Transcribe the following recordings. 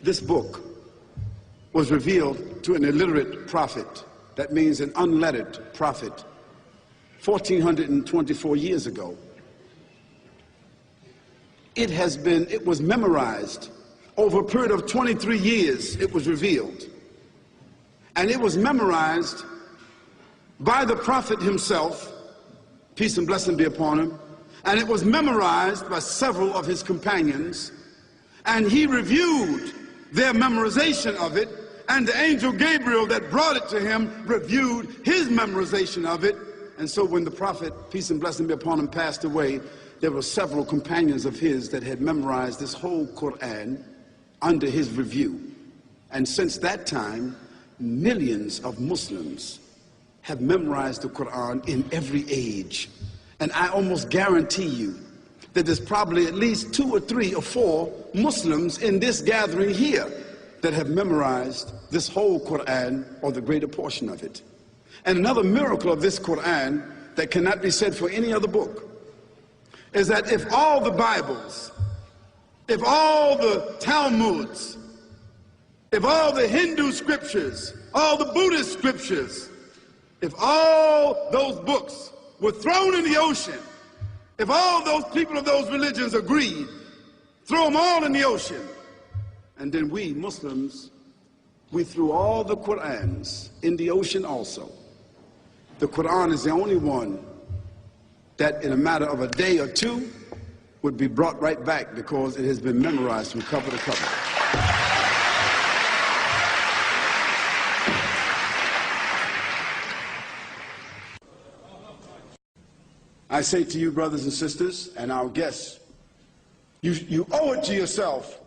This book was revealed to an illiterate prophet. That means an unlettered prophet, 1424 years ago. It was memorized over a period of 23 years. It was revealed, and it was memorized by the prophet himself, peace and blessing be upon him, and it was memorized by several of his companions, and he reviewed their memorization of it, and the angel Gabriel that brought it to him reviewed his memorization of it. And so when the prophet, peace and blessing be upon him, passed away, there were several companions of his that had memorized this whole Quran under his review. And since that time, millions of Muslims have memorized the Quran in every age. And I almost guarantee you that there's probably at least 2 or 3 or 4 Muslims in this gathering here that have memorized this whole Quran or the greater portion of it. And another miracle of this Quran that cannot be said for any other book is that if all the Bibles, if all the Talmuds, if all the Hindu scriptures, all the Buddhist scriptures, if all those books were thrown in the ocean, if all those people of those religions agreed, throw them all in the ocean, and then we Muslims, we threw all the Qur'ans in the ocean also. The Quran is the only one that in a matter of a day or 2 would be brought right back because it has been memorized from cover to cover. I say to you, brothers and sisters, and our guests, you owe it to yourself.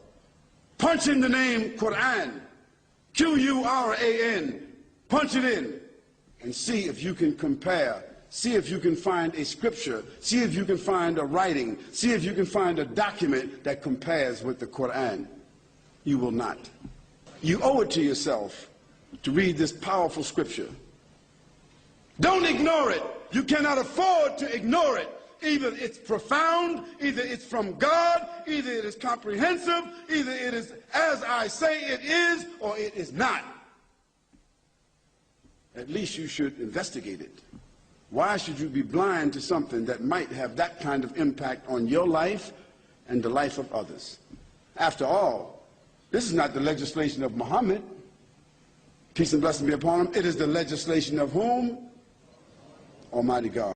Punch in the name Quran, Q-U-R-A-N, punch it in, and see if you can compare, see if you can find a scripture, see if you can find a writing, see if you can find a document that compares with the Quran. You will not. You owe it to yourself to read this powerful scripture. Don't ignore it. You cannot afford to ignore it. Either it's profound, either it's from God, either it is comprehensive, either it is as I say it is, or it is not. At least you should investigate it. Why should you be blind to something that might have that kind of impact on your life and the life of others? After all, this is not the legislation of Muhammad. Peace and blessing be upon him. It is the legislation of whom? Almighty God.